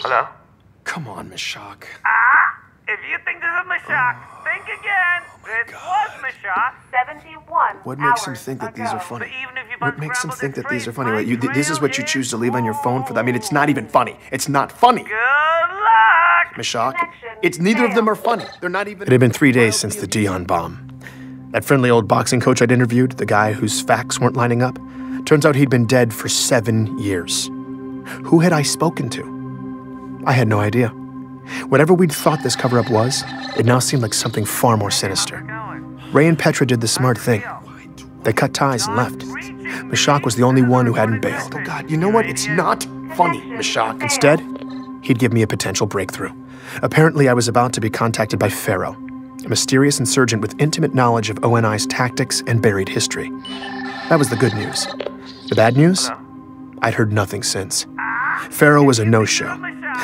Hello? Come on, Mashak. If you think this is Mashak, think again. This was Mashak. 71 What makes him hours think that ago. these are funny? But even if you've What makes him unscrambled think this that these are trace, funny? Wait, my this is what you trail choose to is leave on your phone for that? I mean, it's not even funny. It's not funny. Good luck! Mashak, it's neither of them are funny. They're not even... It had been 3 days since the Dion bomb. That friendly old boxing coach I'd interviewed, the guy whose facts weren't lining up, turns out he'd been dead for 7 years. Who had I spoken to? I had no idea. Whatever we'd thought this cover-up was, it now seemed like something far more sinister. Ray and Petra did the smart thing. They cut ties and left. Mashak was the only one who hadn't bailed. Oh God, you know what? It's not funny, Mashak. Instead, he'd give me a potential breakthrough. Apparently, I was about to be contacted by Pharaoh, a mysterious insurgent with intimate knowledge of ONI's tactics and buried history. That was the good news. The bad news? I'd heard nothing since. Pharaoh was a no-show.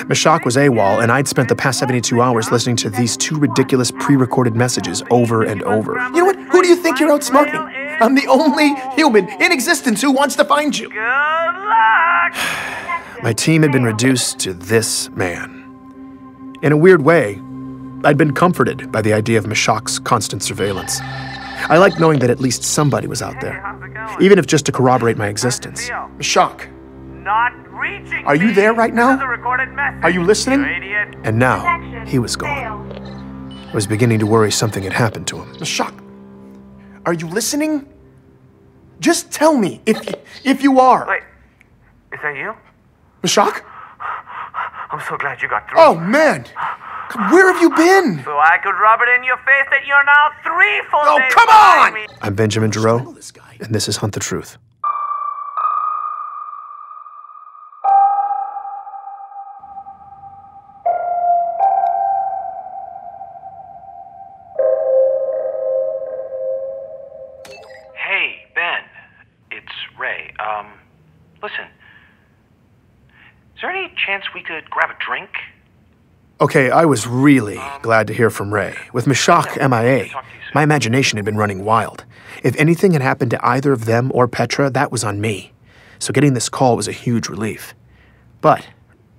Mashak was AWOL, and I'd spent the past 72 hours listening to these 2 ridiculous pre-recorded messages over and over. You know what? Who do you think you're outsmarting? I'm the only human in existence who wants to find you. Good luck! My team had been reduced to this man. In a weird way, I'd been comforted by the idea of Mashak's constant surveillance. I liked knowing that at least somebody was out there, even if just to corroborate my existence. Mashak, Not reaching are you there right now? The recorded message. Are you listening? You idiot. And now, he was gone. I was beginning to worry something had happened to him. Mashak, are you listening? Just tell me if you are. Wait, is that you? Mashak? I'm so glad you got through. Oh, man. Where have you been? So I could rub it in your face that you're now 3 full Oh, days come behind on! me. I'm Benjamin Giroux, and this is Hunt the Truth. Hey, Ben. It's Ray. Listen. Is there any chance we could grab a drink? Okay, I was really glad to hear from Ray. With Mashak MIA, my imagination had been running wild. If anything had happened to either of them or Petra, that was on me. So getting this call was a huge relief. But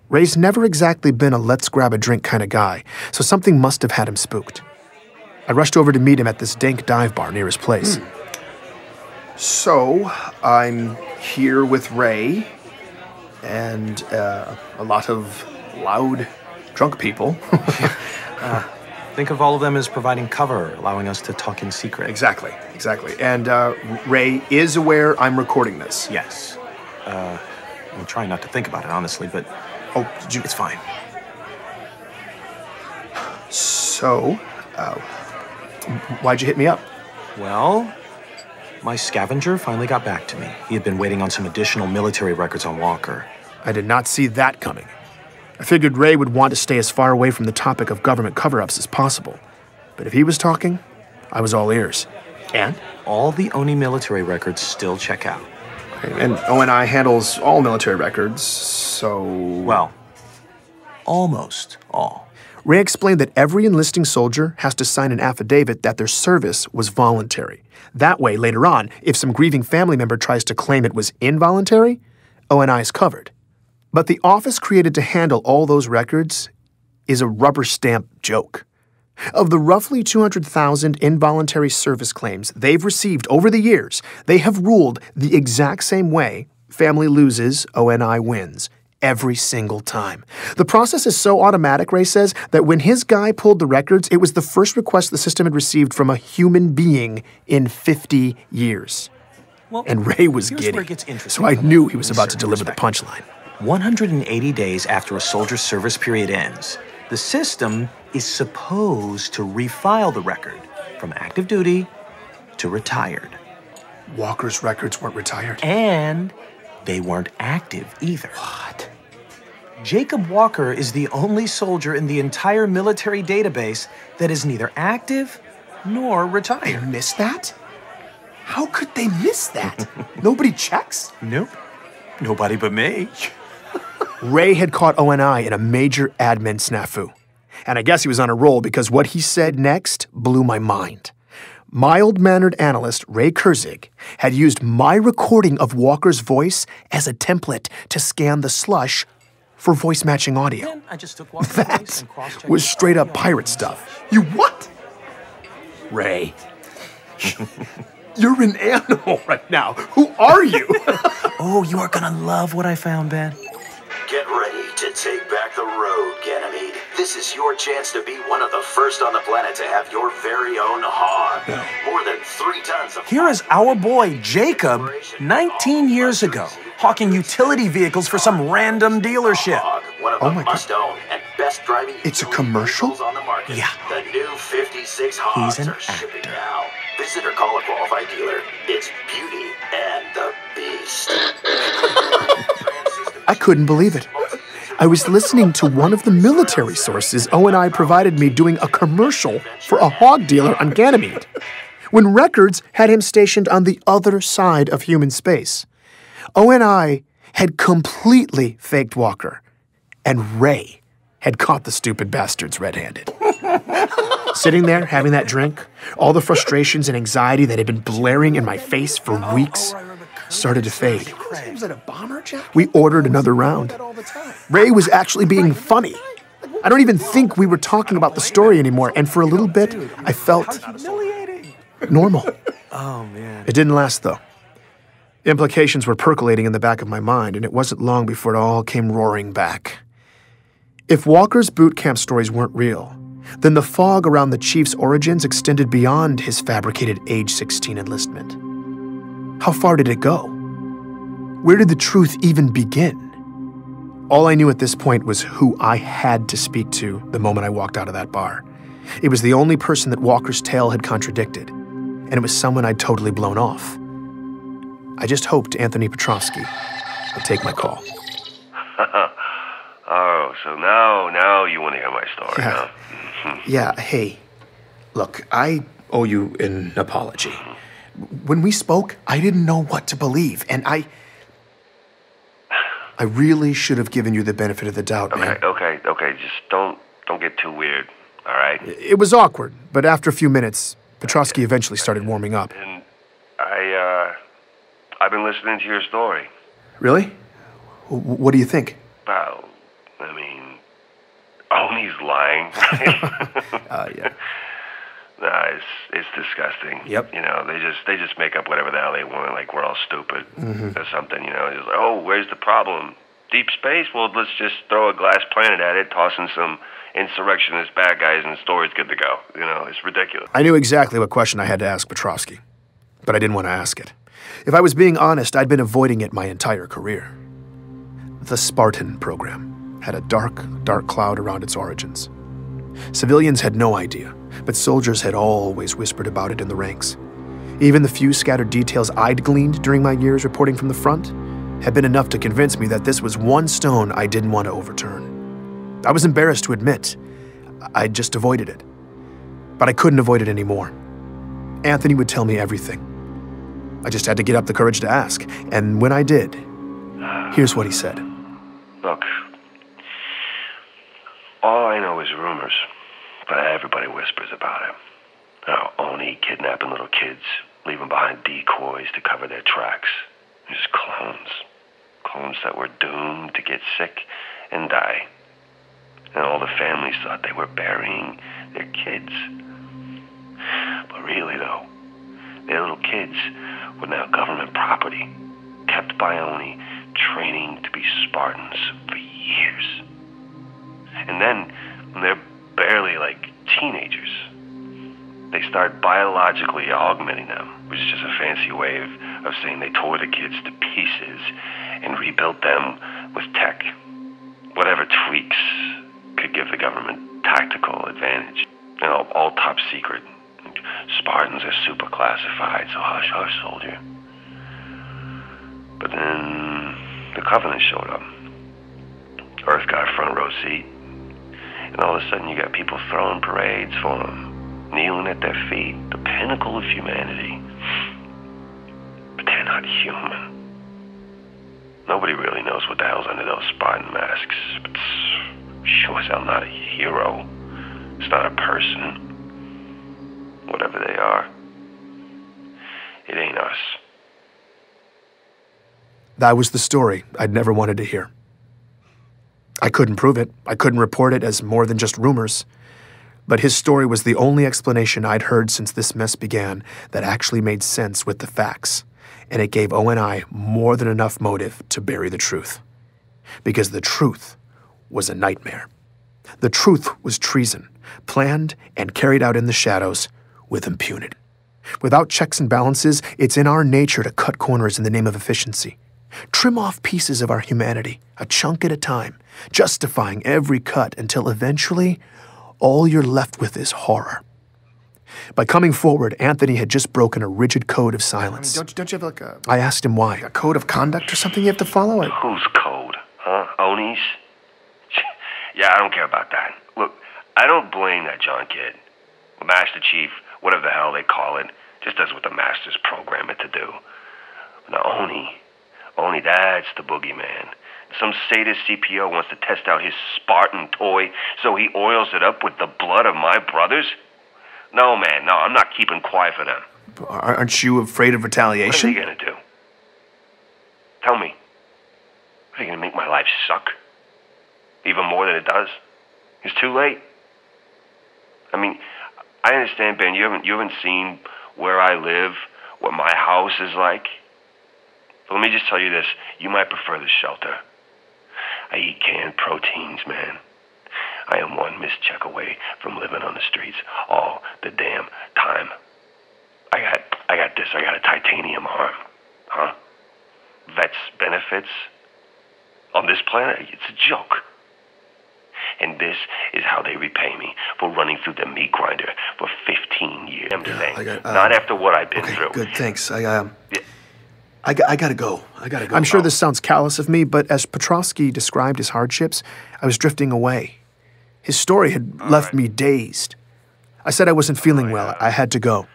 Ray's never exactly been a let's-grab-a-drink kind of guy, so something must have had him spooked. I rushed over to meet him at this dank dive bar near his place. So, I'm here with Ray, and a lot of loud, drunk people. Think of all of them as providing cover, allowing us to talk in secret. Exactly. And Ray is aware I'm recording this. Yes. I'm trying not to think about it, honestly, but Oh, it's fine. So, why'd you hit me up? Well, my scavenger finally got back to me. He had been waiting on some additional military records on Walker. I did not see that coming. I figured Ray would want to stay as far away from the topic of government cover-ups as possible. But if he was talking, I was all ears. And? All the ONI military records still check out. And ONI handles all military records, so... Well, almost all. Ray explained that every enlisting soldier has to sign an affidavit that their service was voluntary. That way, later on, if some grieving family member tries to claim it was involuntary, ONI is covered. But the office created to handle all those records is a rubber stamp joke. Of the roughly 200,000 involuntary service claims they've received over the years, they have ruled the exact same way family loses, ONI wins. Every single time. The process is so automatic, Ray says, that when his guy pulled the records, it was the first request the system had received from a human being in 50 years. Well, And Ray was here's giddy, where it gets interesting so I from knew a he was about to certain deliver the perspective. punchline. 180 days after a soldier's service period ends, the system is supposed to refile the record from active duty to retired. Walker's records weren't retired. And they weren't active either. What? Jacob Walker is the only soldier in the entire military database that is neither active nor They retired. missed that? How could they miss that? Nobody checks? Nope. Nobody but me. Ray had caught ONI in a major admin snafu. And I guess he was on a roll because what he said next blew my mind. Mild-mannered analyst Ray Kurzig had used my recording of Walker's voice as a template to scan the slush for voice matching audio. Then I just took Walker's voice That and cross-checked was straight up the pirate audio. stuff. You what? Ray. You're an animal right now. Who are you? Oh, you are gonna love what I found, Ben. Get ready to take back the road, Ganymede. This is your chance to be one of the first on the planet to have your very own hog. More than 3 tons of... Here is our boy, Jacob, 19 years ago, hawking utility vehicles for some random dealership. Hog, one of Oh the my God. must-own and best driving It's a utility commercial? vehicles on the market. Yeah. The new 56 hogs He's an are shipping actor. now. Visit or call a qualified dealer. It's Beauty and the Beast. I couldn't believe it. I was listening to one of the military sources O&I provided me doing a commercial for a hog dealer on Ganymede, when Records had him stationed on the other side of human space. O&I had completely faked Walker, and Ray had caught the stupid bastards red-handed. Sitting there, having that drink, all the frustrations and anxiety that had been blaring in my face for weeks started to fade. Was it a bomber jacket? We ordered another round. Ray was actually being funny. I don't even think we were talking about the story anymore, and for a little bit, I felt normal. Oh, man. It didn't last, though. Implications were percolating in the back of my mind, and it wasn't long before it all came roaring back. If Walker's boot camp stories weren't real, then the fog around the chief's origins extended beyond his fabricated age 16 enlistment. How far did it go? Where did the truth even begin? All I knew at this point was who I had to speak to the moment I walked out of that bar. It was the only person that Walker's tale had contradicted, and it was someone I'd totally blown off. I just hoped Anthony Petrovsky would take my call. Oh, so now you want to hear my story, Yeah. huh? Yeah, hey, look, I owe you an apology. When we spoke, I didn't know what to believe, and I really should have given you the benefit of the doubt, man. Okay, just don't get too weird, all right? It was awkward, but after a few minutes, Petrovsky eventually started warming up. And I've been listening to your story. Really? What do you think? Well, I mean,Oni's lying. Yeah. Nah, it's disgusting. Yep. You know, they just make up whatever the hell they want, like we're all stupid or something. You know, just like, oh, where's the problem? Deep space? Well, let's just throw a glass planet at it, toss in some insurrectionist bad guys, and the story's good to go. You know, it's ridiculous. I knew exactly what question I had to ask Petrovsky, but I didn't want to ask it. If I was being honest, I'd been avoiding it my entire career. The Spartan program had a dark, dark cloud around its origins. Civilians had no idea, but soldiers had always whispered about it in the ranks. Even the few scattered details I'd gleaned during my years reporting from the front had been enough to convince me that this was one stone I didn't want to overturn. I was embarrassed to admit I'd just avoided it, but I couldn't avoid it anymore. Anthony would tell me everything. I just had to get up the courage to ask, and when I did, here's what he said. Look, all I know is rumors, but everybody whispers about it. Now, Oni kidnapping little kids, leaving behind decoys to cover their tracks. Just clones. Clones that were doomed to get sick and die. And all the families thought they were burying their kids. But really, though, their little kids were now government property, kept by Oni, training to be Spartans for years. And then, when they're barely like teenagers, they start biologically augmenting them, which is just a fancy way of saying they tore the kids to pieces and rebuilt them with tech. Whatever tweaks could give the government tactical advantage. You know, all top secret. Spartans are super classified, so hush, hush, soldier. But then the Covenant showed up. Earth got a front row seat. And all of a sudden you got people throwing parades for them, kneeling at their feet, the pinnacle of humanity. But they're not human. Nobody really knows what the hell's under those Spartan masks, but it's sure as hell not a hero. It's not a person. Whatever they are, it ain't us. That was the story I'd never wanted to hear. I couldn't prove it. I couldn't report it as more than just rumors. But his story was the only explanation I'd heard since this mess began that actually made sense with the facts, and it gave O&I more than enough motive to bury the truth. Because the truth was a nightmare. The truth was treason, planned and carried out in the shadows with impunity. Without checks and balances, it's in our nature to cut corners in the name of efficiency. Trim off pieces of our humanity, a chunk at a time, justifying every cut until eventually all you're left with is horror. By coming forward, Anthony had just broken a rigid code of silence. Don't you have like a... I asked him why. A code of conduct or something you have to follow? Whose code? Huh? Oni's? Yeah, I don't care about that. Look, I don't blame that John kid. The Master Chief, whatever the hell they call it, just does what the Masters program it to do. Now, Oni, that's the boogeyman. Some sadist CPO wants to test out his Spartan toy, so he oils it up with the blood of my brothers? No, man, no, I'm not keeping quiet for them. Aren't you afraid of retaliation? What are they gonna do? Tell me. Are they gonna make my life suck? Even more than it does? It's too late. I mean, I understand, Ben, you haven't seen where I live, what my house is like. But let me just tell you this, you might prefer the shelter. I eat canned proteins, man. I am one mischeck away from living on the streets all the damn time. I got a titanium arm. Huh? Vets benefits? On this planet, it's a joke. And this is how they repay me for running through the meat grinder for 15 years. Not after what I've been through. Good, thanks. I gotta go. I'm sure this sounds callous of me, but as Petrovsky described his hardships, I was drifting away. His story had left me dazed. I said I wasn't feeling well. I had to go.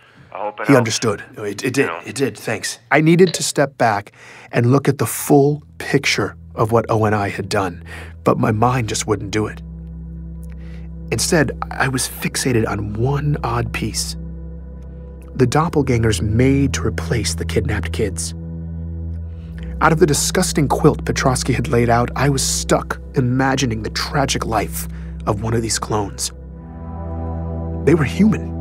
He understood. It did, thanks. I needed to step back and look at the full picture of what O&I had done, but my mind just wouldn't do it. Instead, I was fixated on one odd piece. The doppelgangers made to replace the kidnapped kids. Out of the disgusting quilt Petrovsky had laid out, I was stuck imagining the tragic life of one of these clones. They were human.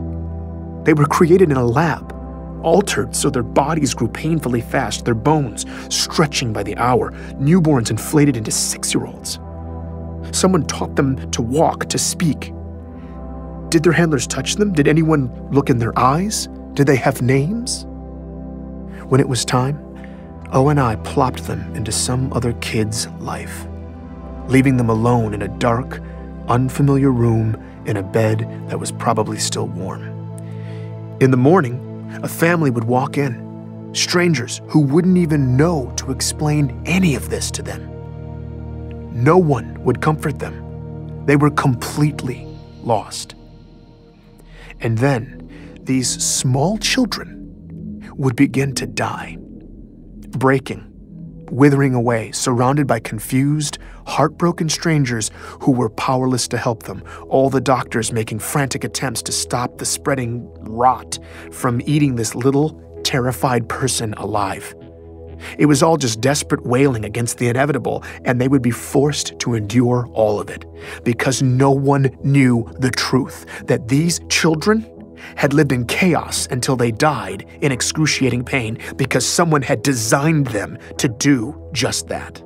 They were created in a lab, altered so their bodies grew painfully fast, their bones stretching by the hour, newborns inflated into 6-year-olds. Someone taught them to walk, to speak. Did their handlers touch them? Did anyone look in their eyes? Did they have names? When it was time, O&I plopped them into some other kid's life, leaving them alone in a dark, unfamiliar room in a bed that was probably still warm. In the morning, a family would walk in, strangers who wouldn't even know to explain any of this to them. No one would comfort them. They were completely lost. And then, these small children would begin to die, breaking, withering away, surrounded by confused, heartbroken strangers who were powerless to help them, all the doctors making frantic attempts to stop the spreading rot from eating this little, terrified person alive. It was all just desperate wailing against the inevitable, and they would be forced to endure all of it, because no one knew the truth, that these children had lived in chaos until they died in excruciating pain because someone had designed them to do just that.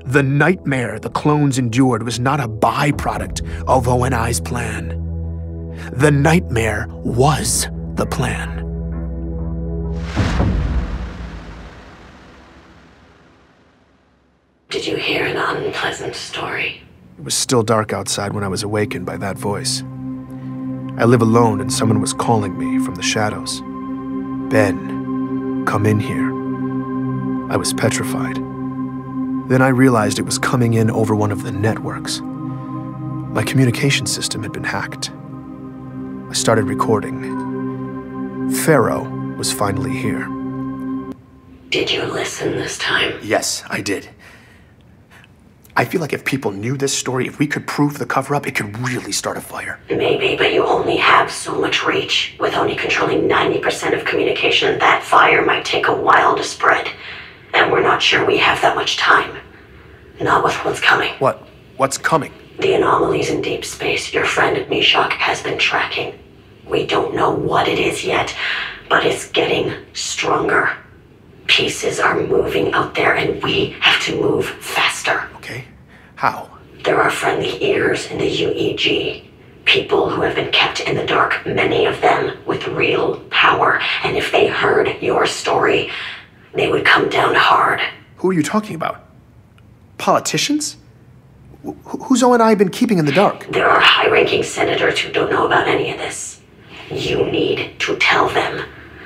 The nightmare the clones endured was not a byproduct of O&I's plan. The nightmare was the plan. Did you hear an unpleasant story? It was still dark outside when I was awakened by that voice. I live alone and someone was calling me from the shadows. Ben, come in here. I was petrified. Then I realized it was coming in over one of the networks. My communication system had been hacked. I started recording. Pharaoh was finally here. Did you listen this time? Yes, I did. I feel like if people knew this story, if we could prove the cover-up, it could really start a fire. Maybe, but you only have so much reach. With only controlling 90% of communication, that fire might take a while to spread. And we're not sure we have that much time. Not with what's coming. What? What's coming? The anomalies in deep space your friend Meshach has been tracking. We don't know what it is yet, but it's getting stronger. Pieces are moving out there, and we have to move faster. Okay. How? There are friendly ears in the UEG. People who have been kept in the dark, many of them with real power. And if they heard your story, they would come down hard. Who are you talking about? Politicians? Who's O&I been keeping in the dark? There are high-ranking senators who don't know about any of this. You need to tell them.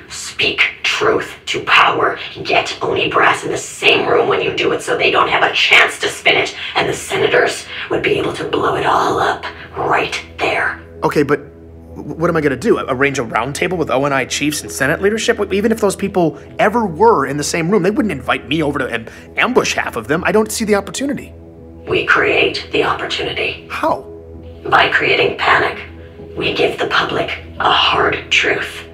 Speak truth to power. Get Oni Brass in the same room when you do it so they don't have a chance to spin it, and the senators would be able to blow it all up right there. Okay, but what am I gonna do? Arrange a roundtable with O&I chiefs and Senate leadership? Even if those people ever were in the same room, they wouldn't invite me over to ambush half of them. I don't see the opportunity. We create the opportunity. How? By creating panic. We give the public a hard truth.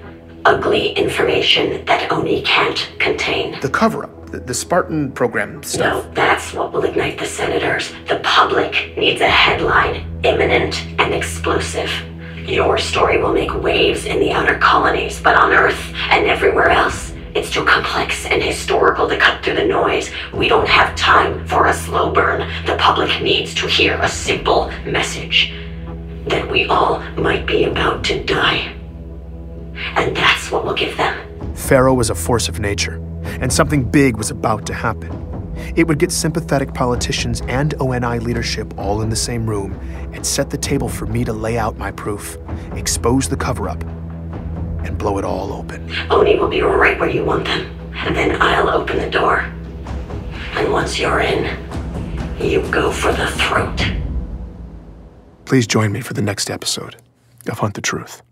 Ugly information that Oni can't contain. The cover-up, the Spartan program stuff. No, that's what will ignite the senators. The public needs a headline, imminent and explosive. Your story will make waves in the outer colonies, but on Earth and everywhere else, it's too complex and historical to cut through the noise. We don't have time for a slow burn. The public needs to hear a simple message. That we all might be about to die. And that's what we'll give them. Pharaoh was a force of nature, and something big was about to happen. It would get sympathetic politicians and O&I leadership all in the same room and set the table for me to lay out my proof, expose the cover-up, and blow it all open. Oni will be right where you want them, and then I'll open the door. And once you're in, you go for the throat. Please join me for the next episode of Hunt the Truth.